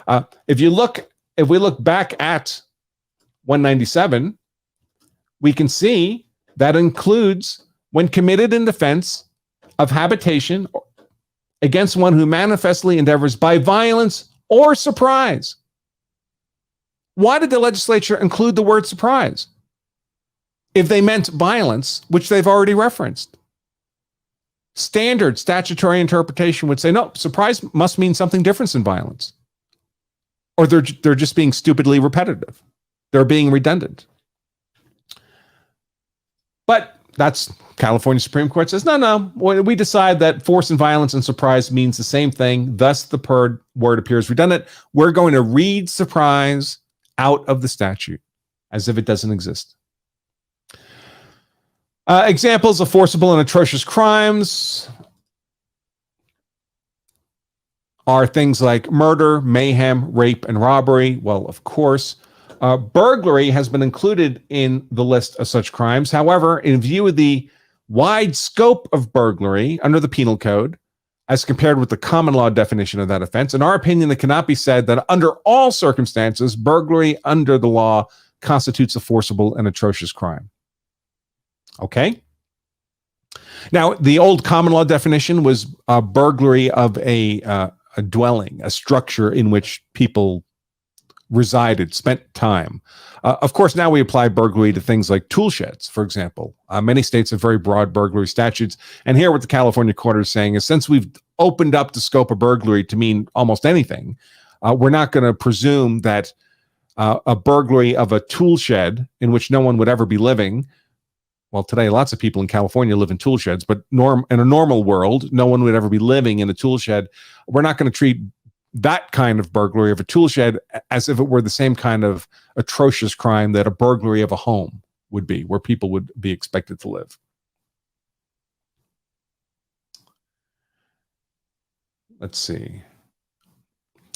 If we look back at 197, we can see that includes when committed in defense of habitation against one who manifestly endeavors by violence or surprise. Why did the legislature include the word surprise if they meant violence, which they've already referenced? Standard statutory interpretation would say, no, surprise must mean something different than violence. Or they're just being stupidly repetitive. They're being redundant. But that's California Supreme Court says, no, we decide that force and violence and surprise means the same thing. Thus, the word appears redundant. We're going to read surprise out of the statute as if it doesn't exist. Examples of forcible and atrocious crimes are things like murder, mayhem, rape, and robbery. Well, of course, burglary has been included in the list of such crimes. However, in view of the wide scope of burglary under the Penal Code, as compared with the common law definition of that offense, in our opinion, it cannot be said that under all circumstances, burglary under the law constitutes a forcible and atrocious crime. Okay? Now, the old common law definition was burglary of a dwelling, a structure in which people resided, spent time. Of course, now we apply burglary to things like tool sheds, for example. Many states have very broad burglary statutes. And here what the California court is saying is since we've opened up the scope of burglary to mean almost anything, we're not going to presume that a burglary of a tool shed in which no one would ever be living. Well, today, lots of people in California live in tool sheds, but in a normal world, no one would ever be living in a tool shed. We're not going to treat that kind of burglary of a tool shed as if it were the same kind of atrocious crime that a burglary of a home would be, where people would be expected to live. Let's see.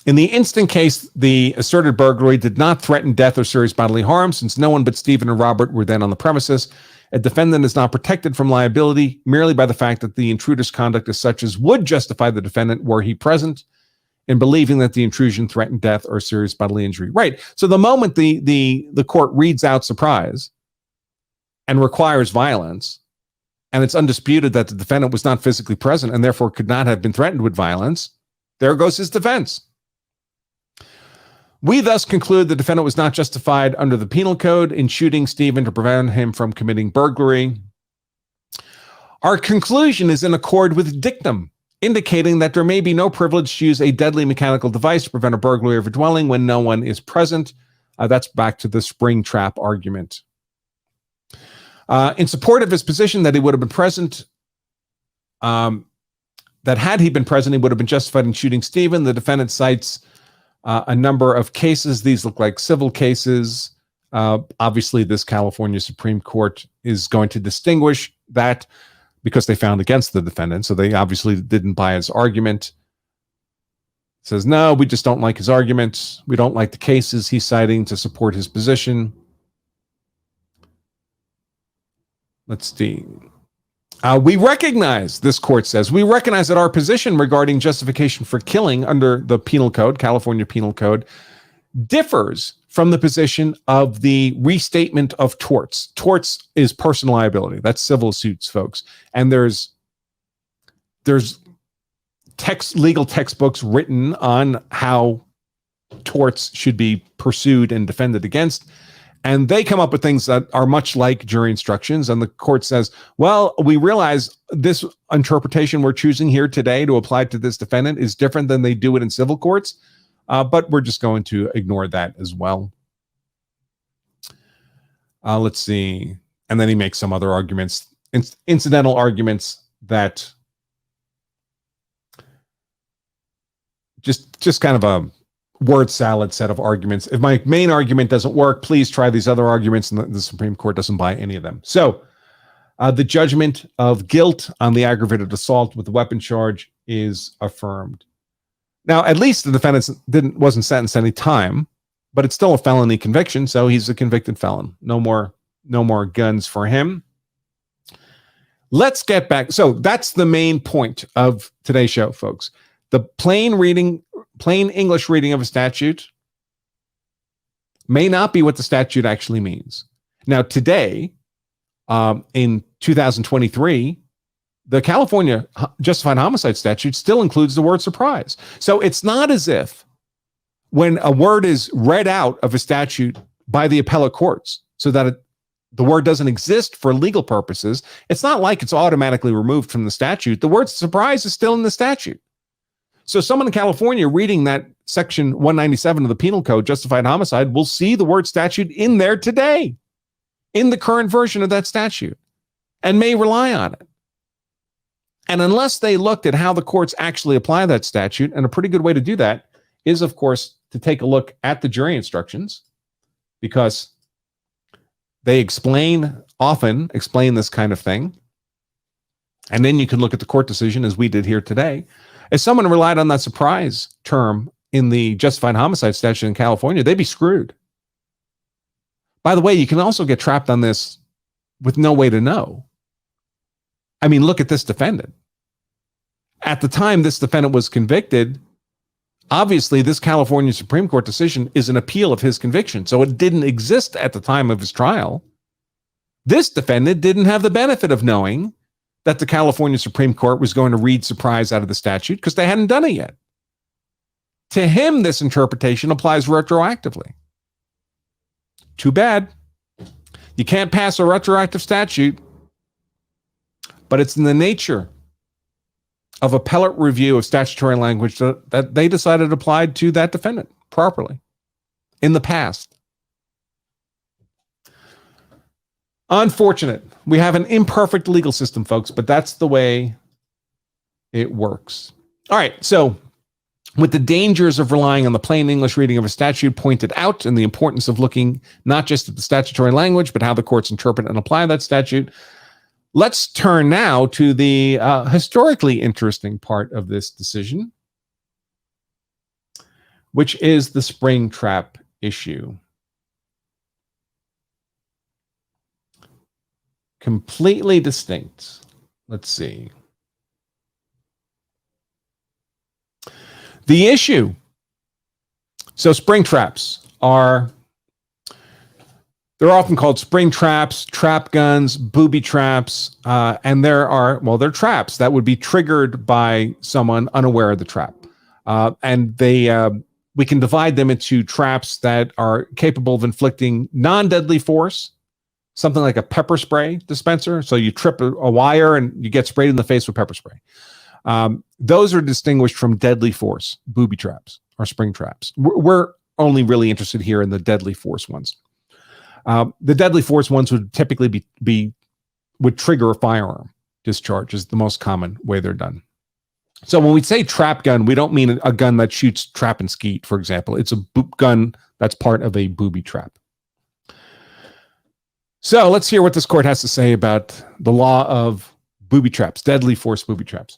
In the instant case, the asserted burglary did not threaten death or serious bodily harm, since no one but Stephen and Robert were then on the premises. A defendant is not protected from liability merely by the fact that the intruder's conduct is such as would justify the defendant, were he present, in believing that the intrusion threatened death or serious bodily injury. Right. So the moment the court reads out surprise and requires violence, and it's undisputed that the defendant was not physically present and therefore could not have been threatened with violence, there goes his defense. We thus conclude the defendant was not justified under the Penal Code in shooting Stephen to prevent him from committing burglary. Our conclusion is in accord with dictum, indicating that there may be no privilege to use a deadly mechanical device to prevent a burglary of a dwelling when no one is present. That's back to the spring trap argument. In support of his position that he would have been present, that had he been present, he would have been justified in shooting Stephen, the defendant cites a number of cases. These look like civil cases. Obviously, this California Supreme Court is going to distinguish that because they found against the defendant. So they obviously didn't buy his argument. It says, no, we just don't like his argument. We don't like the cases he's citing to support his position. Let's see. We recognize, this court says, we recognize that our position regarding justification for killing under the Penal Code, California Penal Code, differs from the position of the restatement of torts. Torts is personal liability. That's civil suits, folks. And there's legal textbooks written on how torts should be pursued and defended against. And they come up with things that are much like jury instructions. And the court says, well, we realize this interpretation we're choosing here today to apply to this defendant is different than they do it in civil courts. But we're just going to ignore that as well. Let's see. And then he makes some other arguments, incidental arguments that just kind of a word salad set of arguments. If my main argument doesn't work, please try these other arguments, and the Supreme Court doesn't buy any of them. So the judgment of guilt on the aggravated assault with the weapon charge is affirmed. Now, at least the defendant wasn't sentenced any time, but it's still a felony conviction, so he's a convicted felon. No more guns for him. Let's get back. So that's the main point of today's show, folks. The plain plain English reading of a statute may not be what the statute actually means. Now, today, in 2023, the California justified homicide statute still includes the word surprise. So it's not as if when a word is read out of a statute by the appellate courts so that the word doesn't exist for legal purposes, it's not like it's automatically removed from the statute. The word surprise is still in the statute. So someone in California reading that section 197 of the Penal Code, justified homicide, will see the word statute in there today, in the current version of that statute, and may rely on it. And unless they looked at how the courts actually apply that statute, and a pretty good way to do that is, of course, to take a look at the jury instructions, because they often explain this kind of thing. And then you can look at the court decision, as we did here today. If someone relied on that surprise term in the justified homicide statute in California, they'd be screwed. By the way, you can also get trapped on this with no way to know. I mean, look at this defendant. At the time this defendant was convicted, obviously this California Supreme Court decision is an appeal of his conviction, so it didn't exist at the time of his trial. This defendant didn't have the benefit of knowing that the California Supreme Court was going to read surprise out of the statute because they hadn't done it yet. To him, this interpretation applies retroactively. Too bad. You can't pass a retroactive statute, but it's in the nature of appellate review of statutory language that they decided applied to that defendant properly in the past. Unfortunate. We have an imperfect legal system, folks, but that's the way it works. All right, so with the dangers of relying on the plain English reading of a statute pointed out and the importance of looking not just at the statutory language, but how the courts interpret and apply that statute, let's turn now to the historically interesting part of this decision, which is the Springtrap issue. Completely distinct. Let's see. The issue. So spring traps they're often called spring traps, trap guns, booby traps, and they're traps that would be triggered by someone unaware of the trap. And we can divide them into traps that are capable of inflicting non-deadly force, something like a pepper spray dispenser. So you trip a wire and you get sprayed in the face with pepper spray. Those are distinguished from deadly force, booby traps or spring traps. We're only really interested here in the deadly force ones. The deadly force ones would typically would trigger a firearm discharge is the most common way they're done. So when we say trap gun, we don't mean a gun that shoots trap and skeet, for example. It's a gun that's part of a booby trap. So let's hear what this court has to say about the law of booby traps, deadly force booby traps.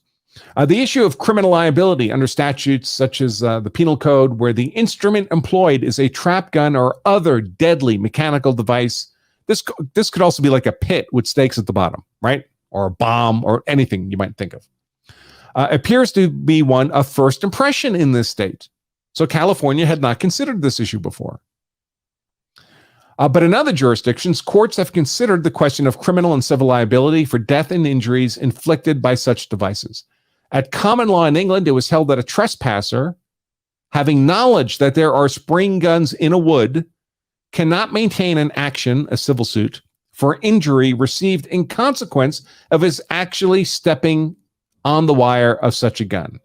The issue of criminal liability under statutes such as the Penal Code, where the instrument employed is a trap gun or other deadly mechanical device. This could also be like a pit with stakes at the bottom, right? Or a bomb or anything you might think of. Appears to be one of first impression in this state. So California had not considered this issue before. But in other jurisdictions, courts have considered the question of criminal and civil liability for death and injuries inflicted by such devices. At common law in England, it was held that a trespasser, having knowledge that there are spring guns in a wood, cannot maintain an action, a civil suit, for injury received in consequence of his actually stepping on the wire of such a gun.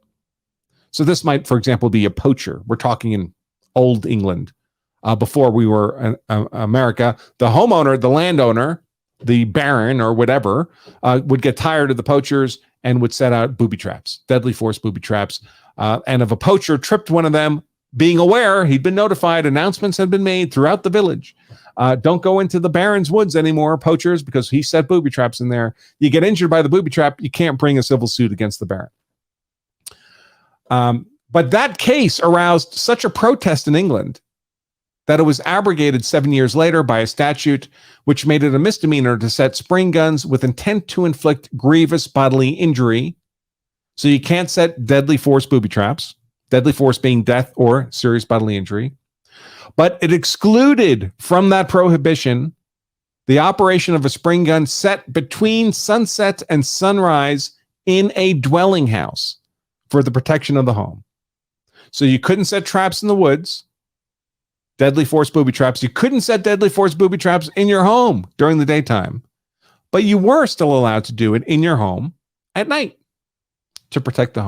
So this might, for example, be a poacher. We're talking in old England. Before we were America, the homeowner, the landowner, the baron or whatever, would get tired of the poachers and would set out booby traps, deadly force booby traps. And if a poacher tripped one of them, being aware, he'd been notified, announcements had been made throughout the village. Don't go into the baron's woods anymore, poachers, because he set booby traps in there. You get injured by the booby trap, you can't bring a civil suit against the baron. But that case aroused such a protest in England that it was abrogated 7 years later by a statute which made it a misdemeanor to set spring guns with intent to inflict grievous bodily injury. So you can't set deadly force booby traps deadly force being death or serious bodily injury. But it excluded from that prohibition the operation of a spring gun set between sunset and sunrise in a dwelling house for the protection of the home. So you couldn't set traps in the woods, deadly force booby traps. You couldn't set deadly force booby traps in your home during the daytime, but you were still allowed to do it in your home at night to protect the home.